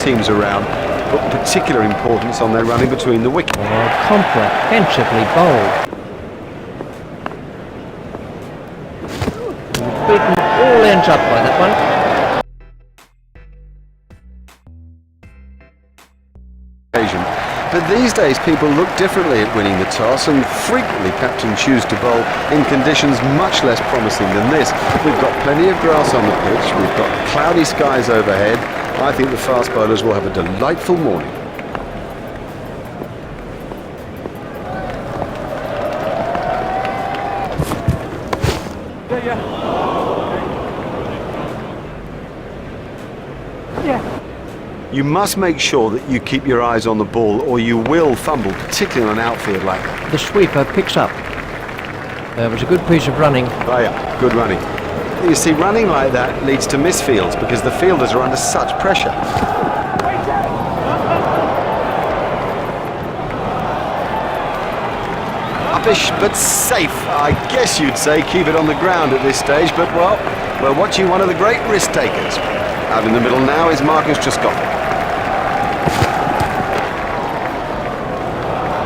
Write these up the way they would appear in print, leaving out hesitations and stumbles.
teams around put particular importance on their running between the wickets. Comprehensively bowled. Beaten all ends up by that one. But these days people look differently at winning the toss, and frequently captains choose to bowl in conditions much less promising than this. We've got plenty of grass on the pitch, we've got cloudy skies overhead. I think the fast bowlers will have a delightful morning. You must make sure that you keep your eyes on the ball or you will fumble, particularly on an outfield like that. The sweeper picks up. It was a good piece of running. Oh yeah, good running. You see, running like that leads to misfields because the fielders are under such pressure. Uppish but safe, I guess you'd say. Keep it on the ground at this stage, but well, we're watching one of the great risk takers. Out in the middle now is Marcus Trescott.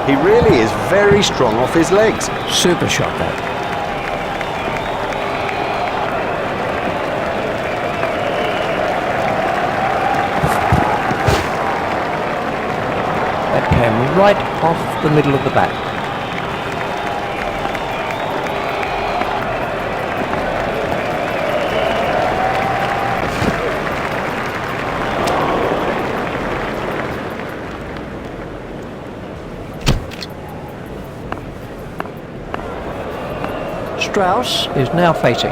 He really is very strong off his legs. Super shot that. That came right off the middle of the bat. Strauss is now facing.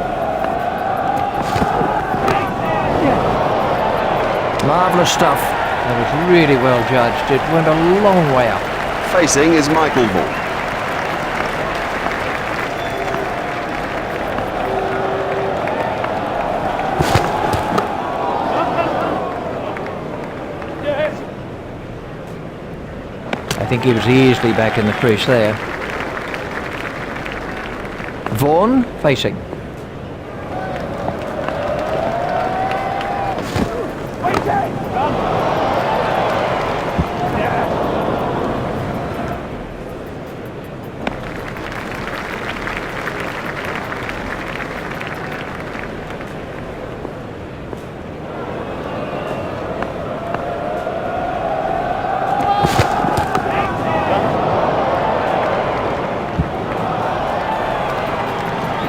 Marvellous stuff. That was really well judged. It went a long way up. Facing is Michael Vaughan. I think he was easily back in the crease there. Vaughan facing.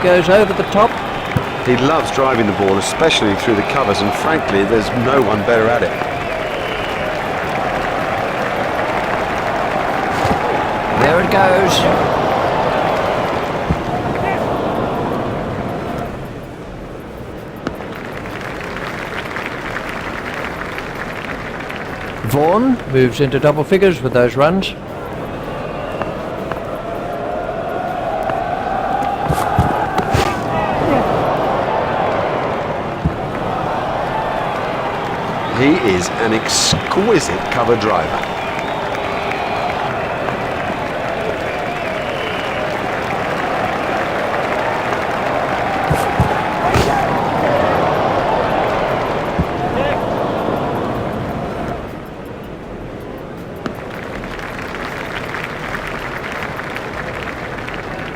Goes over the top. He loves driving the ball, especially through the covers, and frankly, there's no one better at it. There it goes. Vaughan moves into double figures with those runs. He is an exquisite cover driver.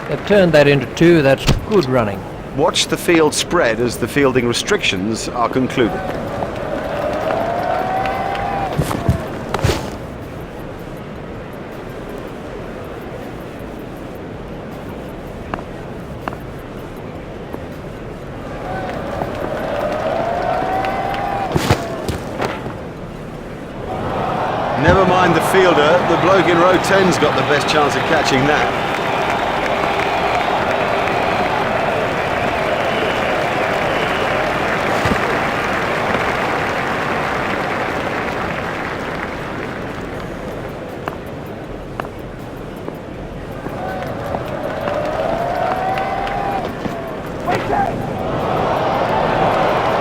They've turned that into two. That's good running. Watch the field spread as the fielding restrictions are concluded. Never mind the fielder, the bloke in row 10's got the best chance of catching that.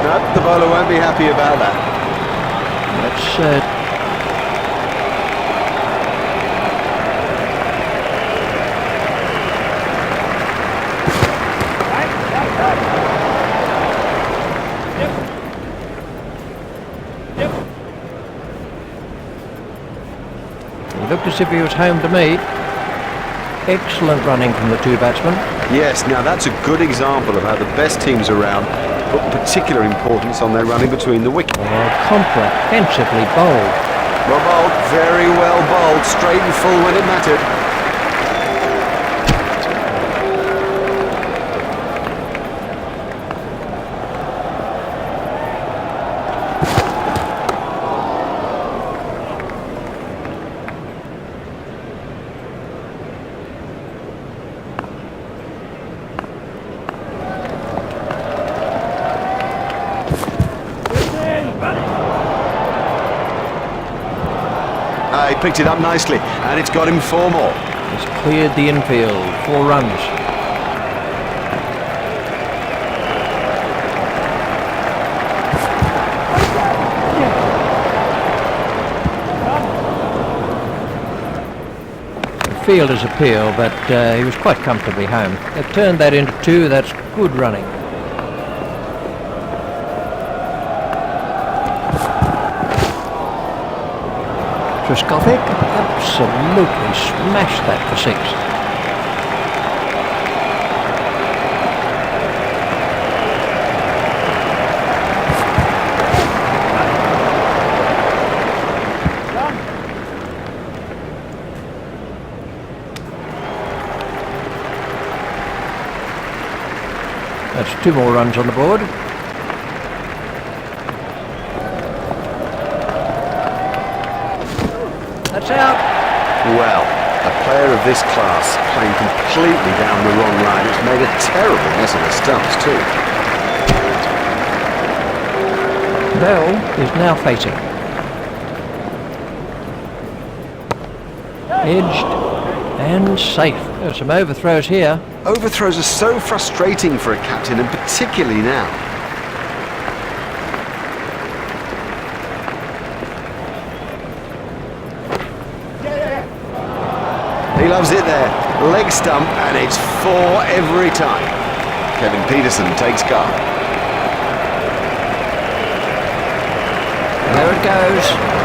No, the bowler won't be happy about that. That's He looked as if he was home to me. Excellent running from the two batsmen. Yes, now that's a good example of how the best teams around put particular importance on their running between the wickets. Comprehensively bowled. Well bowled, very well bowled, straight and full when it mattered. He picked it up nicely, and it's got him 4 more. He's cleared the infield, 4 runs. The fielder's appeal, but he was quite comfortably home. They've turned that into 2, that's good running. Triscovic absolutely smashed that for 6. That's 2 more runs on the board. That's out. Well, a player of this class playing completely down the wrong line. It's made a terrible mess of the stumps too. Bell is now facing. Edged and safe. There's some overthrows here. Overthrows are so frustrating for a captain, and particularly now. He loves it there. Leg stump, and it's 4 every time. Kevin Peterson takes guard. There it goes.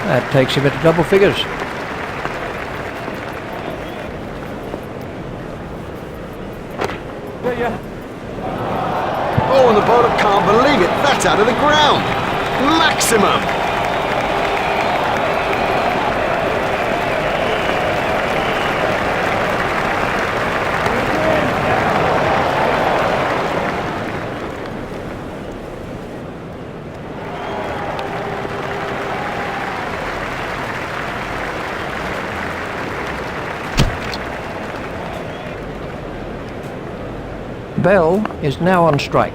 That takes him into double figures. Oh, and the bowler can't believe it. That's out of the ground. Maximum. Bell is now on strike.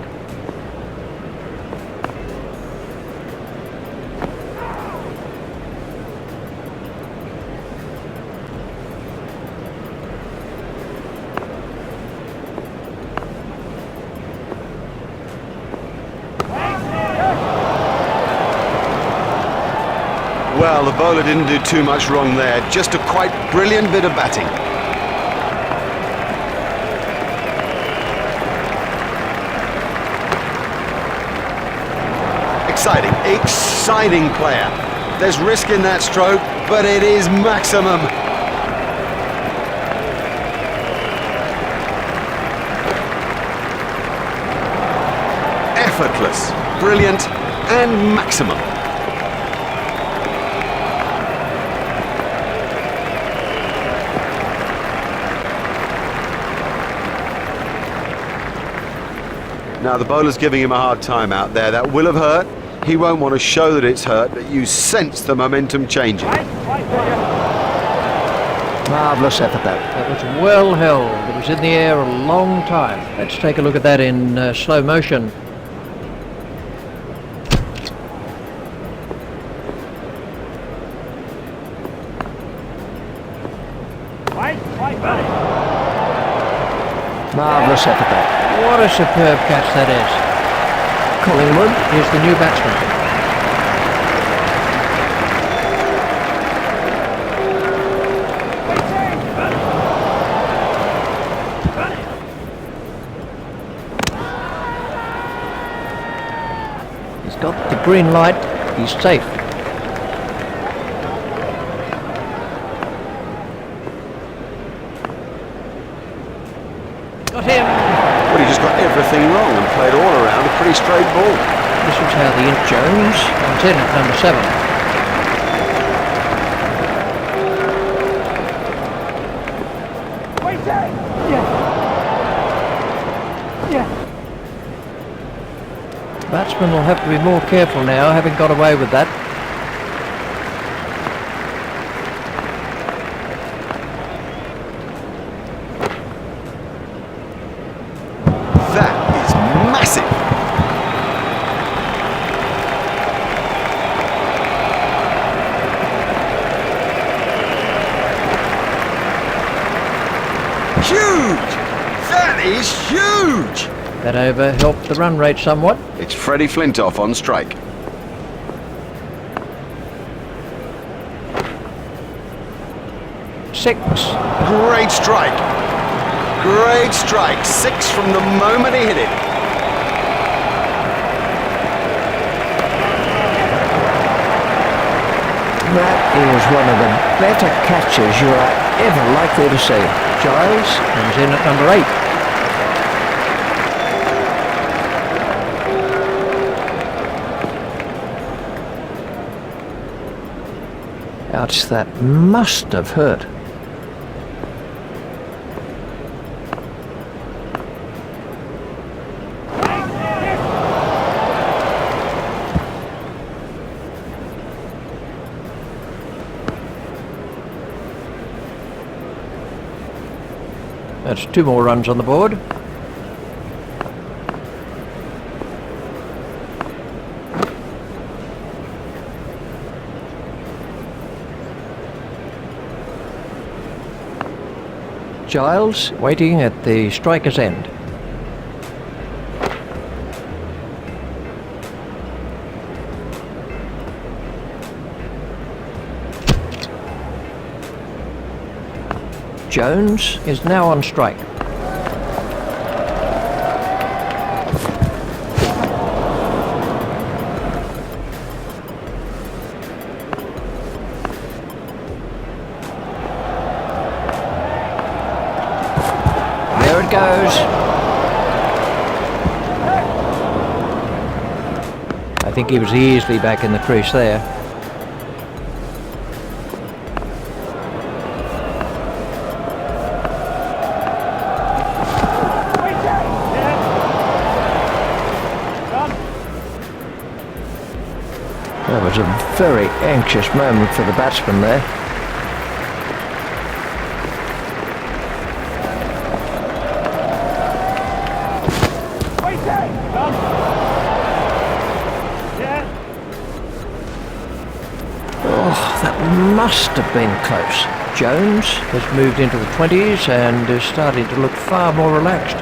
Well, the bowler didn't do too much wrong there. Just a quite brilliant bit of batting. Exciting player. There's risk in that stroke, but it is maximum. Effortless, brilliant, and maximum. Now the bowler's giving him a hard time out there. That will have hurt. He won't want to show that it's hurt, but you sense the momentum changing. Marvellous effort that. That was well held. It was in the air a long time. Let's take a look at that in slow motion. Marvellous effort that. What a superb catch that is. Collingwood. Here's the new batsman. He's got the green light. He's safe. Got him. Well, he just got everything wrong and played all around a pretty straight ball. This was how the Int Jones comes in at number 7. Batsman will have to be more careful now, having got away with that. That is massive. Huge! That is huge! That over helped the run rate somewhat. It's Freddie Flintoff on strike. Six. Great strike. Great strike. 6 from the moment he hit it. That is one of the better catches you are ever likely to see. Giles comes in at number 8. Ouch, that must have hurt. That's 2 more runs on the board. Giles waiting at the striker's end. Jones is now on strike. There it goes. I think he was easily back in the crease there. That was a very anxious moment for the batsman there. Oh, that must have been close. Jones has moved into the 20s and is starting to look far more relaxed.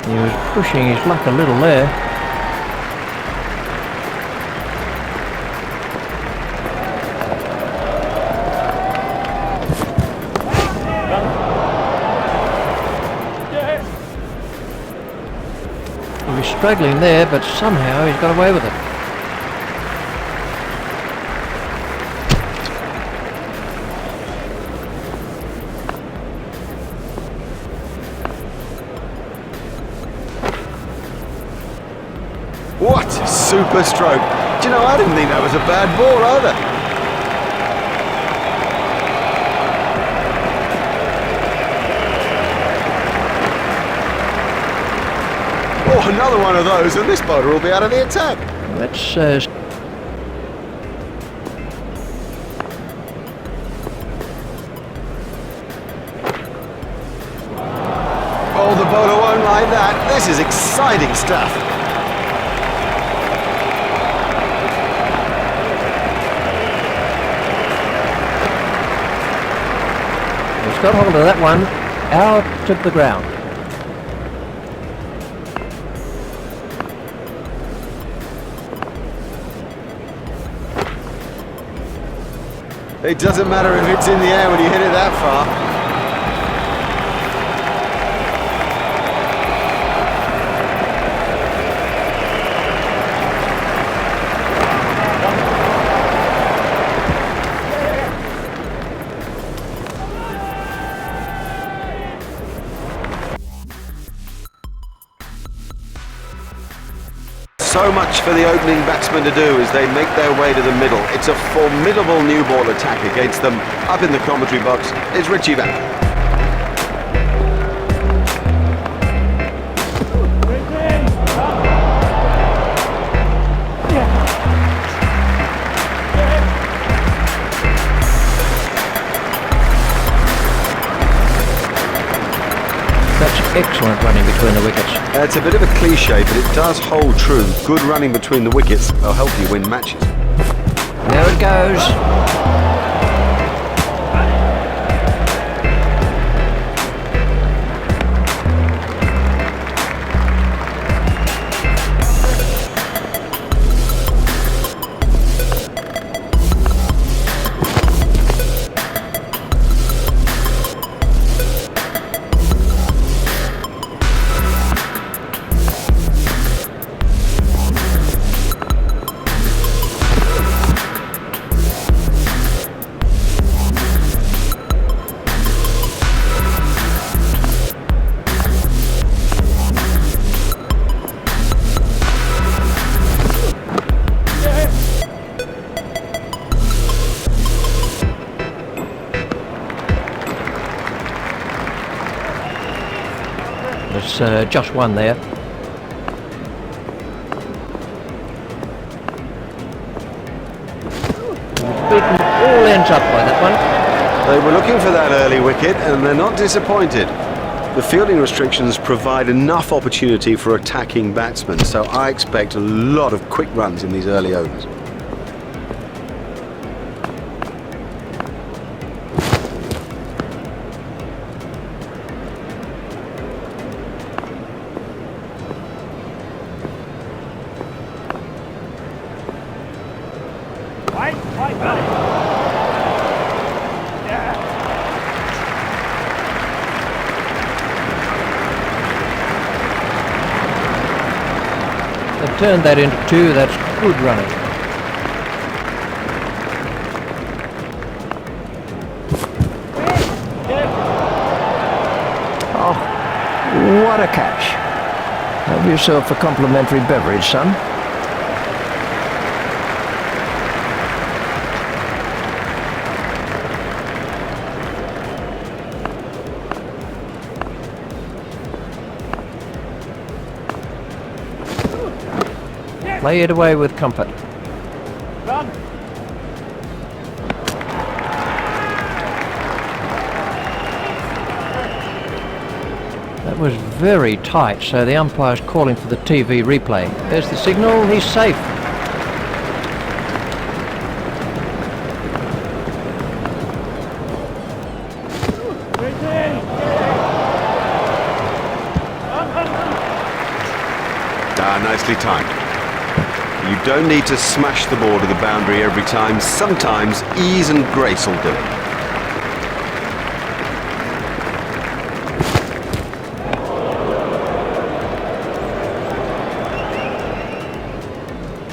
He was pushing his luck a little there. He was struggling there, but somehow he's got away with it. What a super stroke. Do you know, I didn't think that was a bad ball either. Oh, another one of those, and this bowler will be out of the attack. Let's Oh, the bowler won't like that. This is exciting stuff. got hold of that one out of the ground. It doesn't matter if it's in the air when you hit it that far. So much for the opening batsmen to do as they make their way to the middle. It's a formidable new ball attack against them. Up in the commentary box is Richie Van. Excellent running between the wickets. It's a bit of a cliche, but it does hold true. Good running between the wickets will help you win matches. There it goes. There's just one there. Beaten all ends up by that one. They were looking for that early wicket and they're not disappointed. The fielding restrictions provide enough opportunity for attacking batsmen, so I expect a lot of quick runs in these early overs. They've turned that into two. That's good running. Oh, what a catch. Have yourself a complimentary beverage, son. Play it away with comfort. Run. That was very tight, so the umpire's calling for the TV replay. There's the signal, he's safe. Nicely timed. You don't need to smash the ball to the boundary every time. Sometimes ease and grace will do it.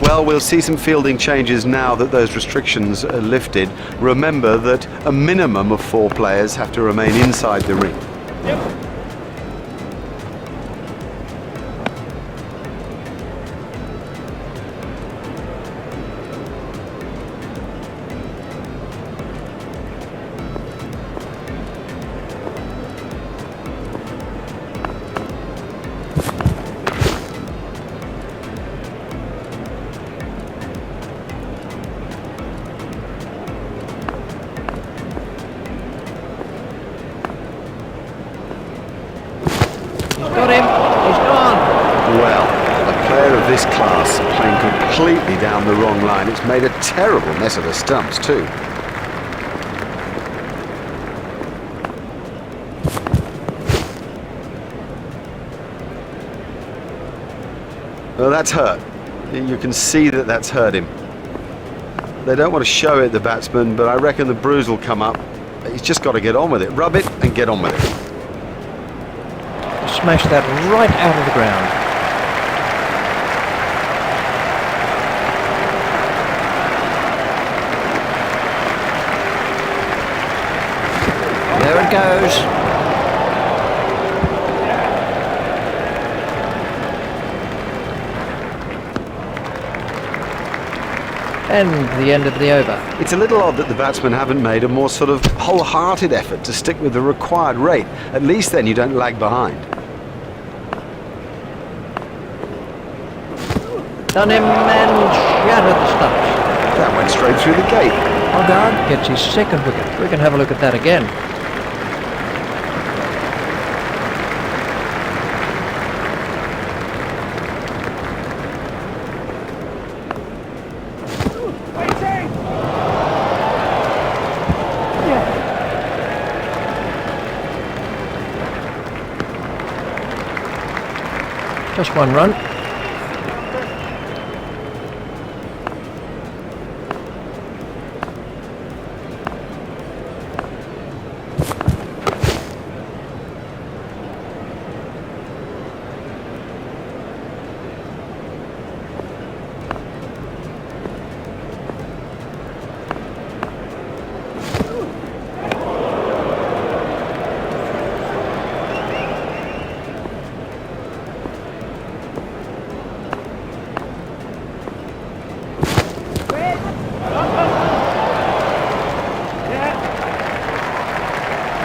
Well, we'll see some fielding changes now that those restrictions are lifted. Remember that a minimum of 4 players have to remain inside the ring. Yep. Got him. He's gone. Well, a player of this class playing completely down the wrong line. It's made a terrible mess of the stumps too. Well, that's hurt. You can see that that's hurt him. They don't want to show it, the batsman, but I reckon the bruise will come up. He's just got to get on with it. Rub it and get on with it. Smash that right out of the ground. There it goes. And the end of the over. It's a little odd that the batsmen haven't made a more sort of wholehearted effort to stick with the required rate. At least then you don't lag behind. Done him and shattered the stumps. That went straight through the gate. Hogarth gets his second wicket. We can have a look at that again. Just one run.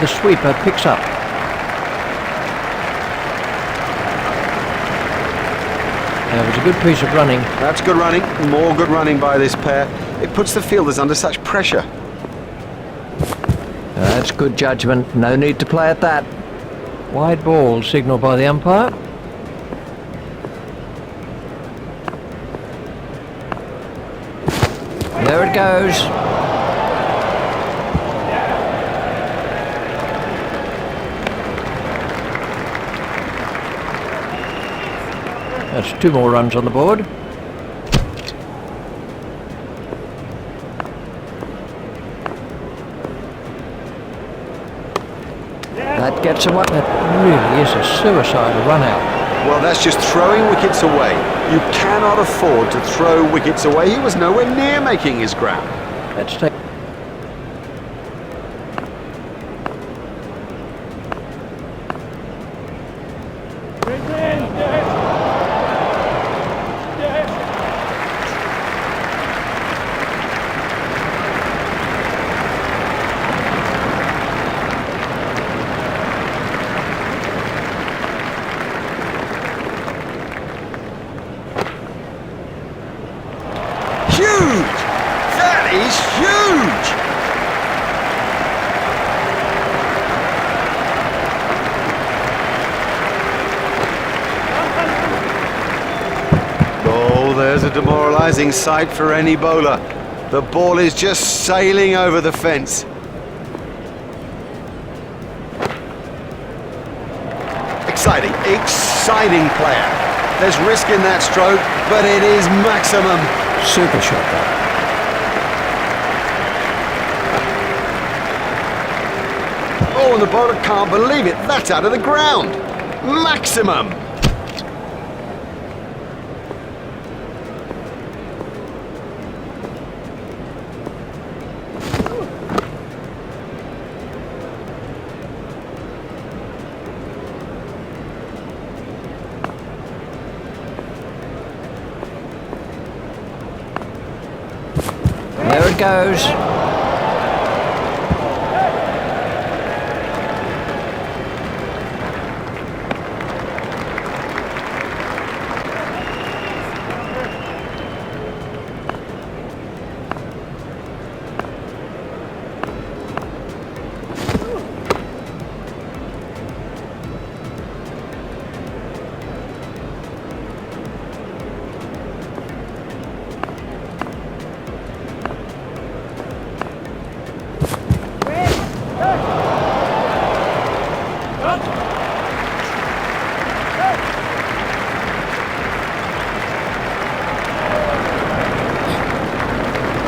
The sweeper picks up. That was a good piece of running. That's good running. More good running by this pair. It puts the fielders under such pressure. That's good judgment. No need to play at that. Wide ball signalled by the umpire. There it goes. That's 2 more runs on the board. That gets away. That really is a suicidal run out. Well, that's just throwing wickets away. You cannot afford to throw wickets away. He was nowhere near making his ground. Let's take... Huge! That is huge! Oh, there's a demoralising sight for any bowler. The ball is just sailing over the fence. Exciting, exciting player. There's risk in that stroke, but it is maximum. Super shot though. Oh, and the bowler can't believe it. That's out of the ground. Maximum. There it goes.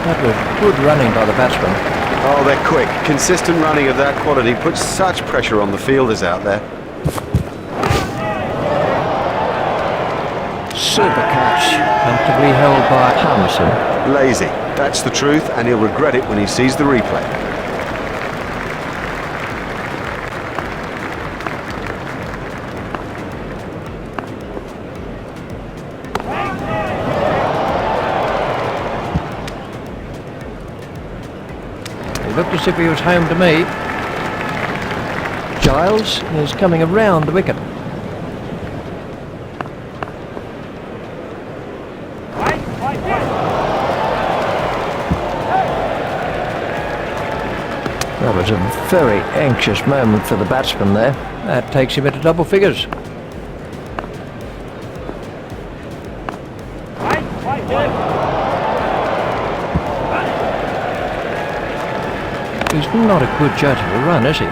That was good running by the batsman. Oh, they're quick. Consistent running of that quality puts such pressure on the fielders out there. Super catch. Comfortably held by Harmison. Lazy. That's the truth, and he'll regret it when he sees the replay. He looked as if he was home to me. Giles is coming around the wicket. That was a very anxious moment for the batsman there. That takes him into double figures. He's not a good judge of a run, is he?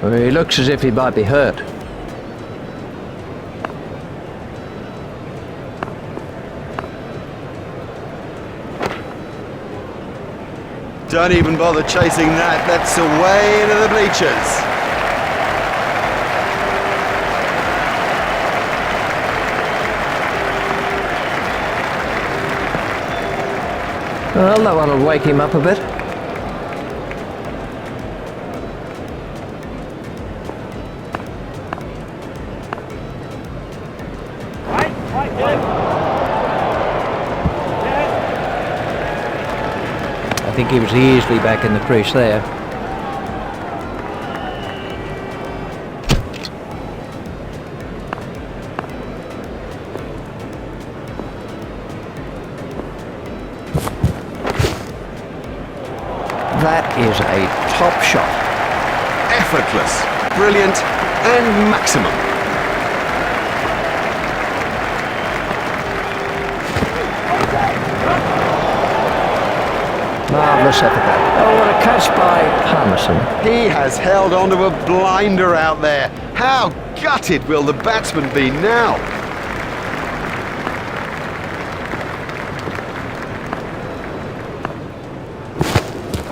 Well, he looks as if he might be hurt. Don't even bother chasing that. That's away into the bleachers. Well, that one will wake him up a bit. I think he was easily back in the crease there. That is a top shot. Effortless, brilliant, and maximum. Marvellous effort there. Oh, what a catch by Harmison. He has held onto a blinder out there. How gutted will the batsman be now?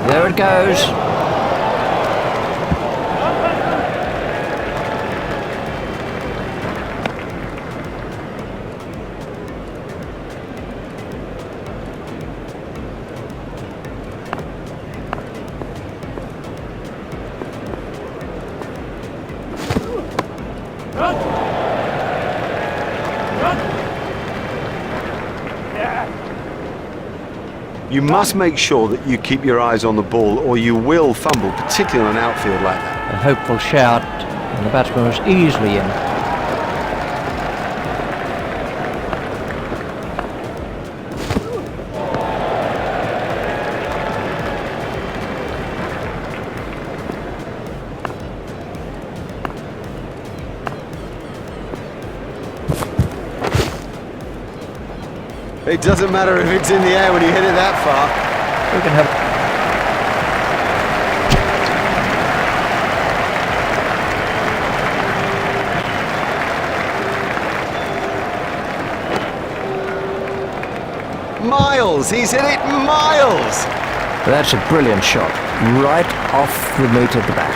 There it goes. You must make sure that you keep your eyes on the ball or you will fumble, particularly on an outfield like that. A hopeful shout, and the batsman was easily in. It doesn't matter if it's in the air when you hit it that far. We can have... Miles! He's hit it miles! That's a brilliant shot. Right off the meat of the bat.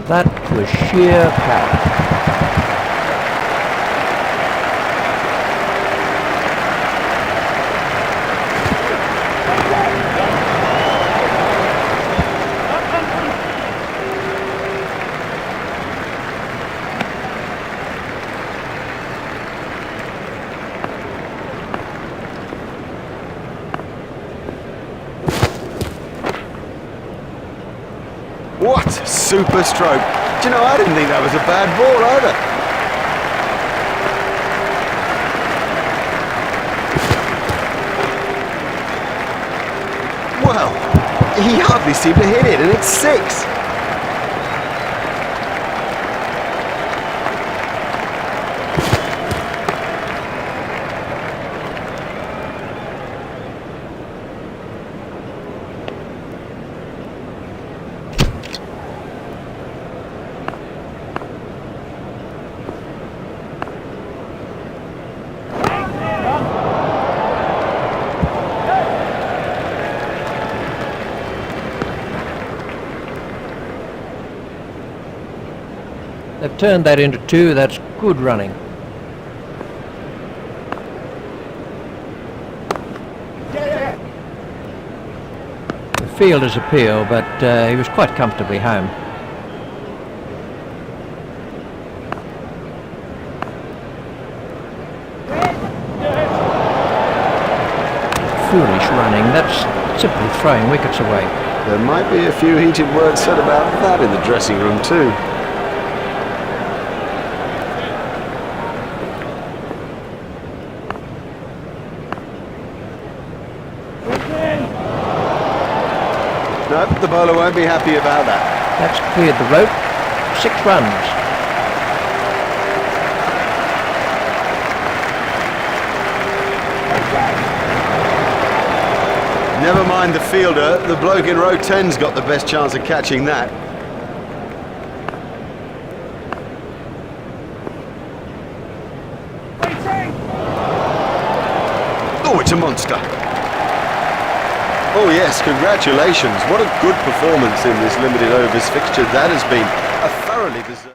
That was sheer power. What a super stroke. Do you know, I didn't think that was a bad ball either. Well, he hardly seemed to hit it, and it's 6. They've turned that into 2. That's good running. The fielder's appeal, but he was quite comfortably home. Foolish running. That's simply throwing wickets away. There might be a few heated words said about that in the dressing room too. Nope, the bowler won't be happy about that. That's cleared the rope. 6 runs. Never mind the fielder, the bloke in row 10's got the best chance of catching that. Oh, it's a monster. Oh yes, congratulations. What a good performance in this limited overs fixture. That has been a thoroughly deserved...